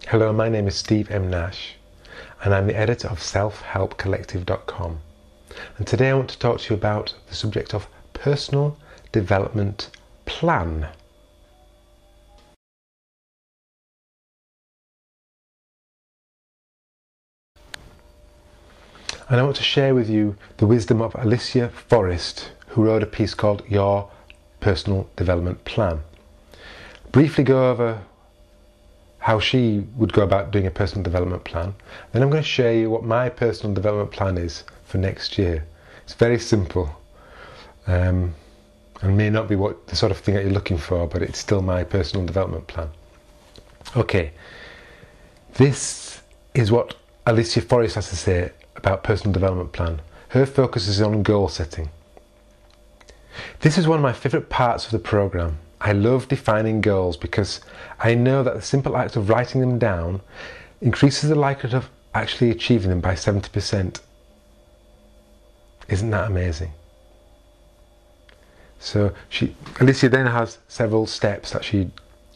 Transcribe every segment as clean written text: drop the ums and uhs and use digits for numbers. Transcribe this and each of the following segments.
Hello, my name is Steve M. Nash and I'm the editor of selfhelpcollective.com, and today I want to talk to you about the subject of personal development plan. And I want to share with you the wisdom of Alicia Forest, who wrote a piece called Your Personal Development Plan. Briefly go over how she would go about doing a personal development plan. Then I'm going to share you what my personal development plan is for next year. It's very simple and may not be the sort of thing that you're looking for, but it's still my personal development plan. Okay, this is what Alicia Forest has to say about personal development plan. Her focus is on goal setting. This is one of my favourite parts of the programme. I love defining goals because I know that the simple act of writing them down increases the likelihood of actually achieving them by 70%. Isn't that amazing? So Alicia then has several steps that she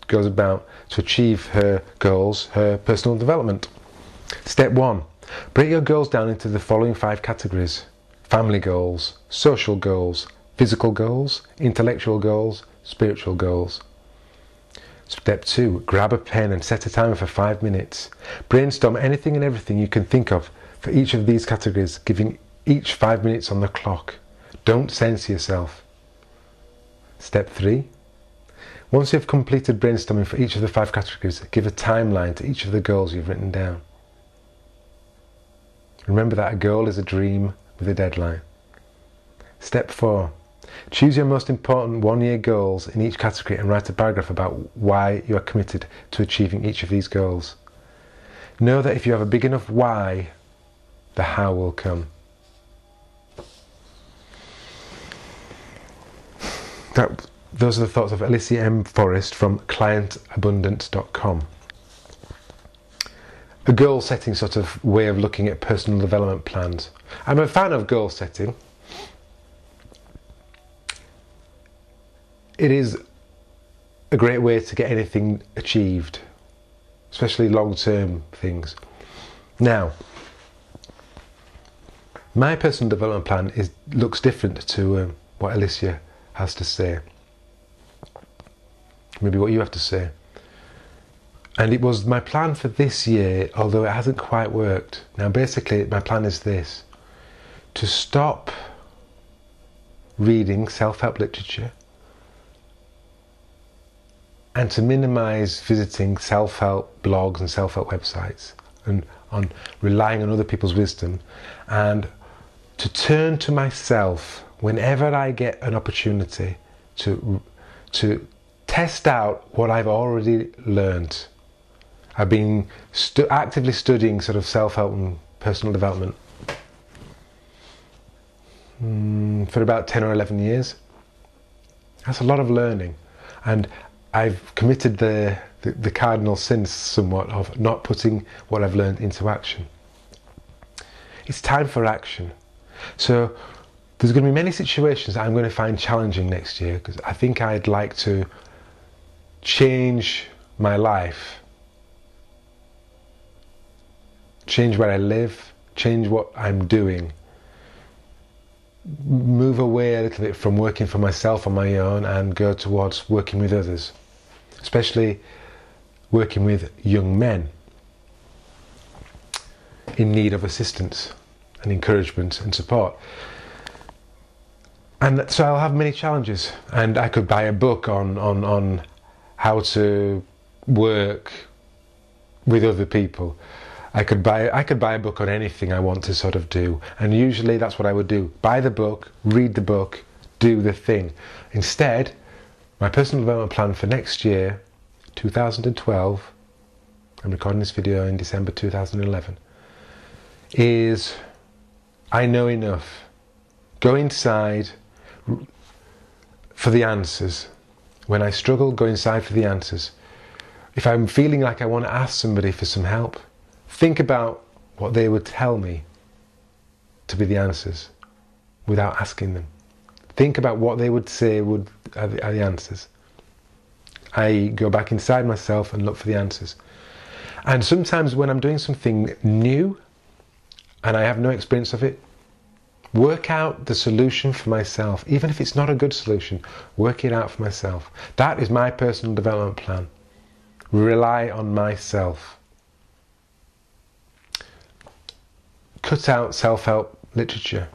goes about to achieve her goals, her personal development. Step 1. Break your goals down into the following 5 categories: family goals, social goals, physical goals, intellectual goals, spiritual goals. Step 2. Grab a pen and set a timer for 5 minutes. Brainstorm anything and everything you can think of for each of these categories, giving each 5 minutes on the clock. Don't censor yourself. Step 3. Once you've completed brainstorming for each of the 5 categories, give a timeline to each of the goals you've written down. Remember that a goal is a dream with a deadline. Step 4. Choose your most important one-year goals in each category and write a paragraph about why you are committed to achieving each of these goals. Know that if you have a big enough why, the how will come. Those are the thoughts of Alicia M Forest from clientabundance.com. A goal setting sort of way of looking at personal development plans. I'm a fan of goal setting. It is a great way to get anything achieved, especially long-term things. Now, my personal development plan looks different to what Alicia has to say. Maybe what you have to say. And it was my plan for this year, although it hasn't quite worked. Now basically my plan is this: to stop reading self-help literature and to minimise visiting self-help blogs and self-help websites and on relying on other people's wisdom, and to turn to myself whenever I get an opportunity to test out what I've already learned. I've been actively studying sort of self-help and personal development for about 10 or 11 years. That's a lot of learning, and I've committed the cardinal sin somewhat of not putting what I've learned into action. It's time for action. So there's going to be many situations that I'm going to find challenging next year, because I think I'd like to change my life, change where I live, change what I'm doing, move away a little bit from working for myself on my own and go towards working with others, especially working with young men in need of assistance and encouragement and support. And so I'll have many challenges, and I could buy a book on how to work with other people. I could buy a book on anything I want to sort of do, and usually that's what I would do: buy the book, read the book, do the thing. Instead, my personal development plan for next year, 2012, I'm recording this video in December 2011, is I know enough. Go inside for the answers. When I struggle, go inside for the answers. If I'm feeling like I want to ask somebody for some help, think about what they would tell me to be the answers without asking them. Think about what they would say are the answers. I go back inside myself and look for the answers. And sometimes when I'm doing something new and I have no experience of it, work out the solution for myself. Even if it's not a good solution, work it out for myself. That is my personal development plan. Rely on myself. Cut out self-help literature.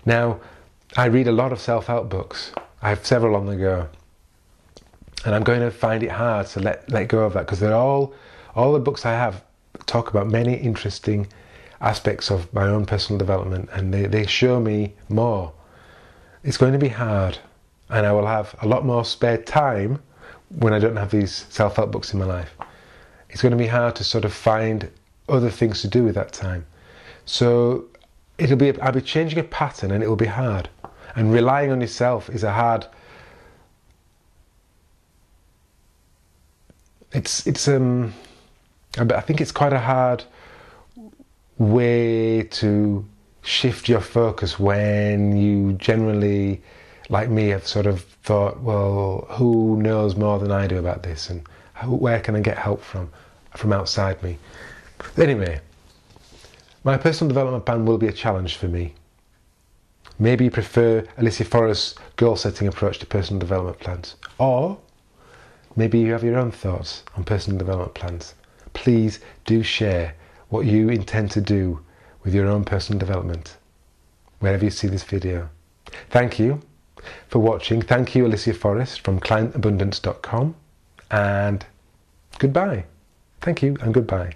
Now, I read a lot of self-help books. I have several on the go. And I'm going to find it hard to let go of that, because they're all the books I have talk about many interesting aspects of my own personal development, and they show me more. It's going to be hard, and I will have a lot more spare time when I don't have these self-help books in my life. It's going to be hard to sort of find other things to do with that time. So I'll be changing a pattern, and it will be hard. And relying on yourself is a hard. I think it's quite a hard way to shift your focus when you generally, like me, have sort of thought, well, who knows more than I do about this, and where can I get help from outside me? Anyway, my personal development plan will be a challenge for me. Maybe you prefer Alicia Forest's goal-setting approach to personal development plans, or maybe you have your own thoughts on personal development plans. Please do share what you intend to do with your own personal development wherever you see this video. Thank you for watching. Thank you, Alicia Forest from clientabundance.com, and goodbye. Thank you and goodbye.